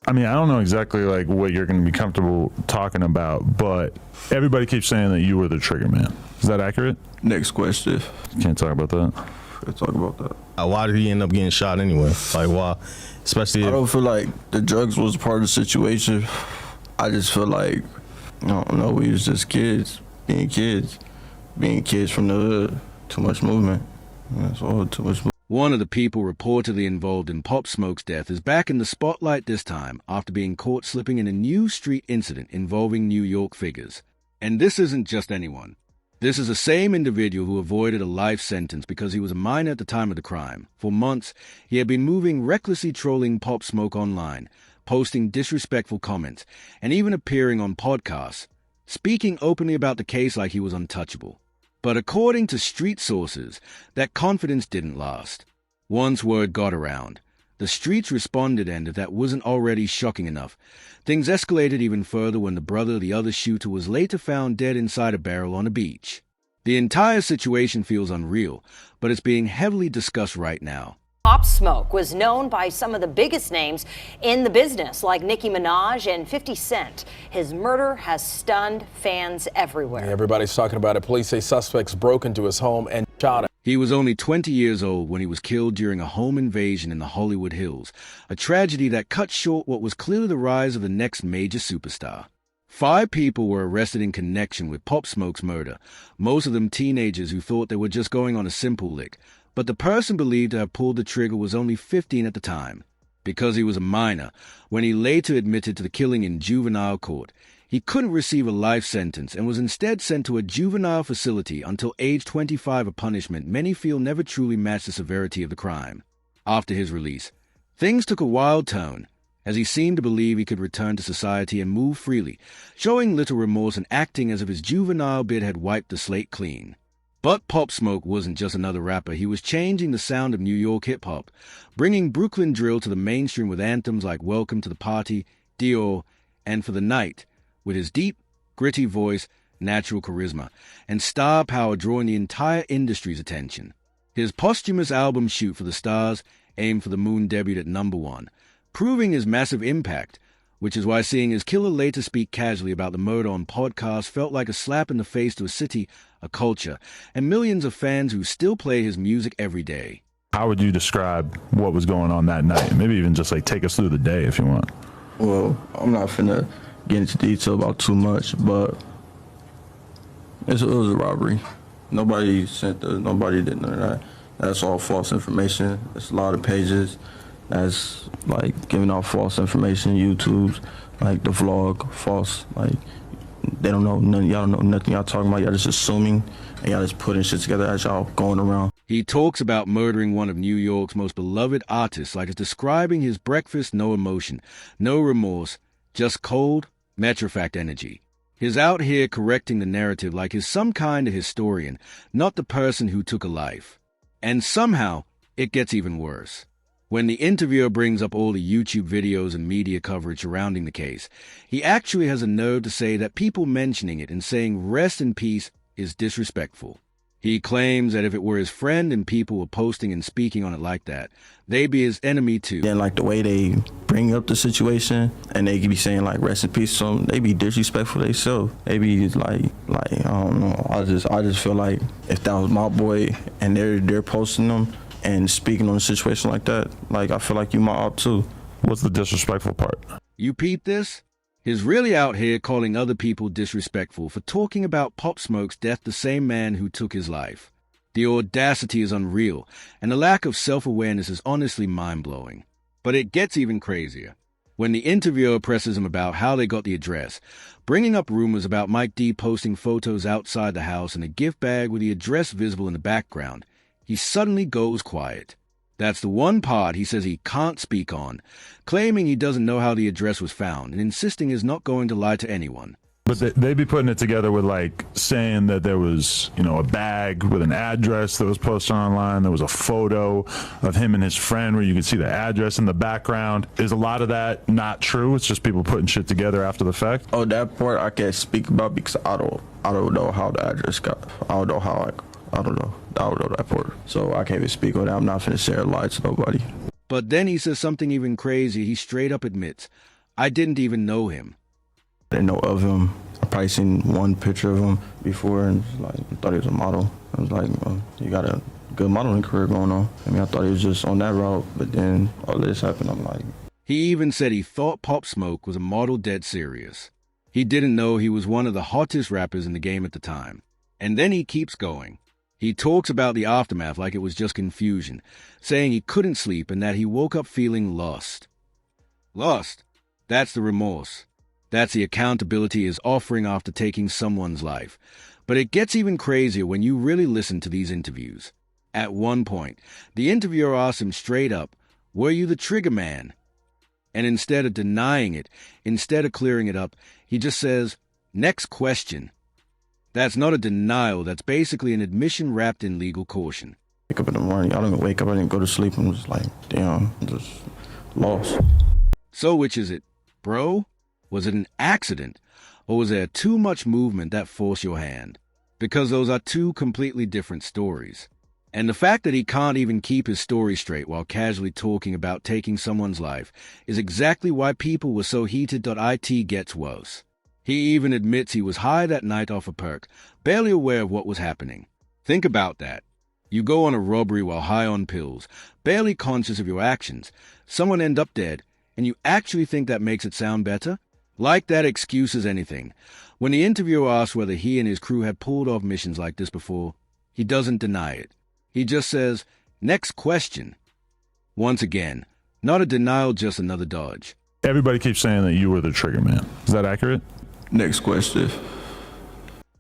I mean, I don't know exactly like what you're going to be comfortable talking about, but everybody keeps saying that you were the trigger man. Is that accurate? Next question. Can't talk about that. Let's talk about that. Why did he end up getting shot anyway? Like, why? Especially I don't feel like the drugs was part of the situation. I just feel like, I don't know, we was just kids being kids from the hood. Too much movement. That's all, too much movement. One of the people reportedly involved in Pop Smoke's death is back in the spotlight this time after being caught slipping in a new street incident involving New York figures. And this isn't just anyone. This is the same individual who avoided a life sentence because he was a minor at the time of the crime. For months, he had been moving recklessly trolling Pop Smoke online, posting disrespectful comments, and even appearing on podcasts, speaking openly about the case like he was untouchable. But according to street sources, that confidence didn't last. Once word got around, the streets responded, and if that wasn't already shocking enough, things escalated even further when the brother of the other shooter was later found dead inside a barrel on a beach. The entire situation feels unreal, but it's being heavily discussed right now. Pop Smoke was known by some of the biggest names in the business, like Nicki Minaj and 50 Cent. His murder has stunned fans everywhere. Everybody's talking about it. Police say suspects broke into his home and shot him. He was only 20 years old when he was killed during a home invasion in the Hollywood Hills, a tragedy that cut short what was clearly the rise of the next major superstar. 5 people were arrested in connection with Pop Smoke's murder, most of them teenagers who thought they were just going on a simple lick. But the person believed to have pulled the trigger was only 15 at the time. Because he was a minor, when he later admitted to the killing in juvenile court, he couldn't receive a life sentence and was instead sent to a juvenile facility until age 25, a punishment many feel never truly matched the severity of the crime. After his release, things took a wild turn, as he seemed to believe he could return to society and move freely, showing little remorse and acting as if his juvenile bid had wiped the slate clean. But Pop Smoke wasn't just another rapper. He was changing the sound of New York hip-hop, bringing Brooklyn drill to the mainstream with anthems like Welcome to the Party, Dior, and For the Night, with his deep, gritty voice, natural charisma, and star power drawing the entire industry's attention. His posthumous album Shoot for the Stars, Aim for the Moon debuted at #1, proving his massive impact, which is why seeing his killer later speak casually about the murder on podcasts felt like a slap in the face to a city, a culture, and millions of fans who still play his music every day. How would you describe what was going on that night? Maybe even just like take us through the day if you want. Well, I'm not finna get into detail about too much, but it was a robbery. Nobody did none of that. That's all false information. It's a lot of pages that's like giving out false information. YouTube's like the vlog false. Like they don't know nothing. Y'all don't know nothing y'all talking about. Y'all just assuming and y'all just putting shit together as y'all going around. He talks about murdering one of New York's most beloved artists like it's describing his breakfast, no emotion, no remorse, just cold, matter-of-fact energy. He's out here correcting the narrative like he's some kind of historian, not the person who took a life. And somehow, it gets even worse. When the interviewer brings up all the YouTube videos and media coverage surrounding the case, he actually has a nerve to say that people mentioning it and saying rest in peace is disrespectful. He claims that if it were his friend and people were posting and speaking on it like that, they'd be his enemy too. Then like the way they bring up the situation and they could be saying like rest in peace, so they be disrespectful themselves. They be like I don't know. I just feel like if that was my boy and they're posting them and speaking on a situation like that, like I feel like you my op too. What's the disrespectful part? You peep this? He's really out here calling other people disrespectful for talking about Pop Smoke's death, the same man who took his life. The audacity is unreal, and the lack of self-awareness is honestly mind-blowing. But it gets even crazier. When the interviewer presses him about how they got the address, bringing up rumors about Mike D posting photos outside the house and a gift bag with the address visible in the background, he suddenly goes quiet. That's the one part he says he can't speak on, claiming he doesn't know how the address was found and insisting he's not going to lie to anyone. But they be putting it together with like saying that there was, a bag with an address that was posted online. There was a photo of him and his friend where you could see the address in the background. Is a lot of that not true? It's just people putting shit together after the fact? Oh, that part I can't speak about because I don't know how the address got. I don't know that part. So I can't even speak on that. I'm not finna share a lie to nobody. But then he says something even crazier. He straight up admits, I didn't even know him. I didn't know of him. I probably seen one picture of him before and like I thought he was a model. I was like, well, you got a good modeling career going on. I mean, I thought he was just on that route, but then all this happened. I'm like... He even said he thought Pop Smoke was a model dead serious. He didn't know he was one of the hottest rappers in the game at the time. And then he keeps going. He talks about the aftermath like it was just confusion, saying he couldn't sleep and that he woke up feeling lost. Lost. That's the remorse. That's the accountability he is offering after taking someone's life. But it gets even crazier when you really listen to these interviews. At one point, the interviewer asks him straight up, "Were you the trigger man?" And instead of denying it, instead of clearing it up, he just says, "Next question." That's not a denial, that's basically an admission wrapped in legal caution. Wake up in the morning, I don't wake up, I didn't go to sleep, and was like, damn, I'm just lost. So which is it, bro? Was it an accident? Or was there too much movement that forced your hand? Because those are two completely different stories. And the fact that he can't even keep his story straight while casually talking about taking someone's life is exactly why people were so heated. It gets worse. He even admits he was high that night off a perk, barely aware of what was happening. Think about that. You go on a robbery while high on pills, barely conscious of your actions. Someone end up dead, and you actually think that makes it sound better? Like that excuse is anything. When the interviewer asks whether he and his crew had pulled off missions like this before, he doesn't deny it. He just says, "Next question." Once again, not a denial, just another dodge. Everybody keeps saying that you were the trigger man. Is that accurate? Next question.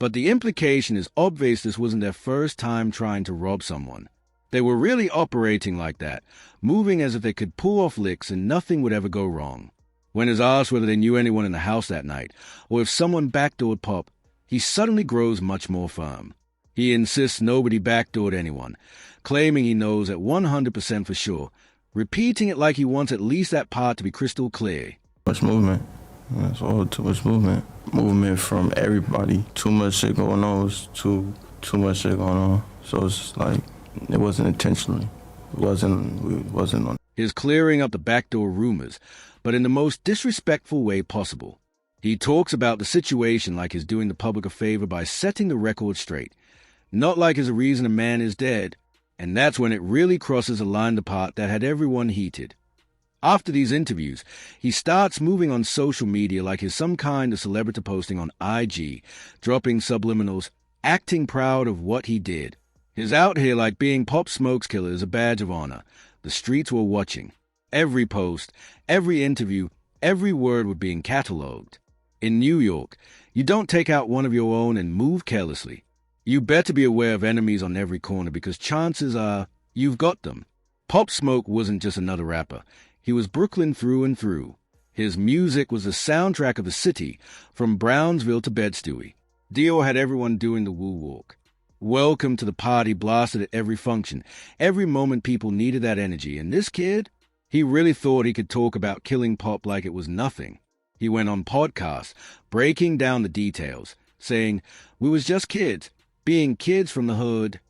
But the implication is obvious this wasn't their first time trying to rob someone. They were really operating like that, moving as if they could pull off licks and nothing would ever go wrong. When he's asked whether they knew anyone in the house that night, or if someone backdoored Pop, he suddenly grows much more firm. He insists nobody backdoored anyone, claiming he knows at 100% for sure, repeating it like he wants at least that part to be crystal clear. Much movement. That's all, too much movement. Movement from everybody. Too much shit going on. It was too much shit going on. So it's like, it wasn't intentionally. It wasn't on. His clearing up the backdoor rumors, but in the most disrespectful way possible. He talks about the situation like he's doing the public a favor by setting the record straight. Not like as a reason a man is dead. And that's when it really crosses a line apart that had everyone heated. After these interviews, he starts moving on social media like he's some kind of celebrity posting on IG, dropping subliminals, acting proud of what he did. He's out here like being Pop Smoke's killer is a badge of honor. The streets were watching. Every post, every interview, every word was being catalogued. In New York, you don't take out one of your own and move carelessly. You better be aware of enemies on every corner because chances are you've got them. Pop Smoke wasn't just another rapper. He was Brooklyn through and through. His music was the soundtrack of the city, from Brownsville to Bed-Stuy. Dio had everyone doing the woo walk. Welcome to the party blasted at every function. Every moment people needed that energy. And this kid, he really thought he could talk about killing Pop like it was nothing. He went on podcasts, breaking down the details, saying, "We was just kids, being kids from the hood."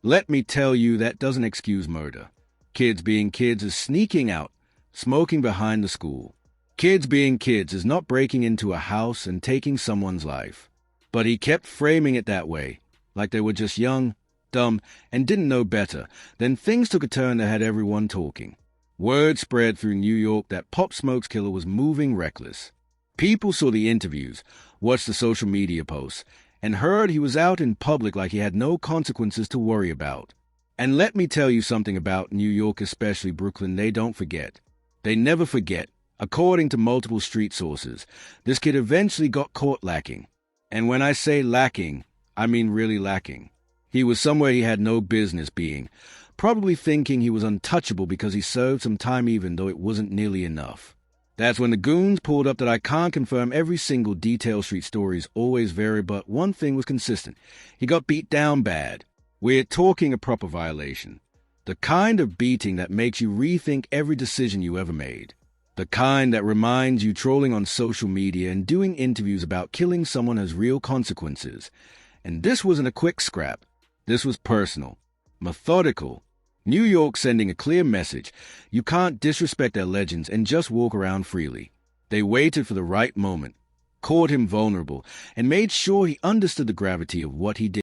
Let me tell you, that doesn't excuse murder. Kids being kids is sneaking out, smoking behind the school. Kids being kids is not breaking into a house and taking someone's life. But he kept framing it that way, like they were just young, dumb, and didn't know better. Then things took a turn that had everyone talking. Word spread through New York that Pop Smoke's killer was moving reckless. People saw the interviews, watched the social media posts, and heard he was out in public like he had no consequences to worry about. And let me tell you something about New York, especially Brooklyn, they don't forget. They never forget. According to multiple street sources, this kid eventually got caught lacking. And when I say lacking, I mean really lacking. He was somewhere he had no business being, probably thinking he was untouchable because he served some time even though it wasn't nearly enough. That's when the goons pulled up that I can't confirm every single detail. Street stories always vary, but one thing was consistent. He got beat down bad. We're talking a proper violation. The kind of beating that makes you rethink every decision you ever made. The kind that reminds you trolling on social media and doing interviews about killing someone has real consequences. And this wasn't a quick scrap. This was personal, methodical. New York sending a clear message. You can't disrespect their legends and just walk around freely. They waited for the right moment, caught him vulnerable, and made sure he understood the gravity of what he did.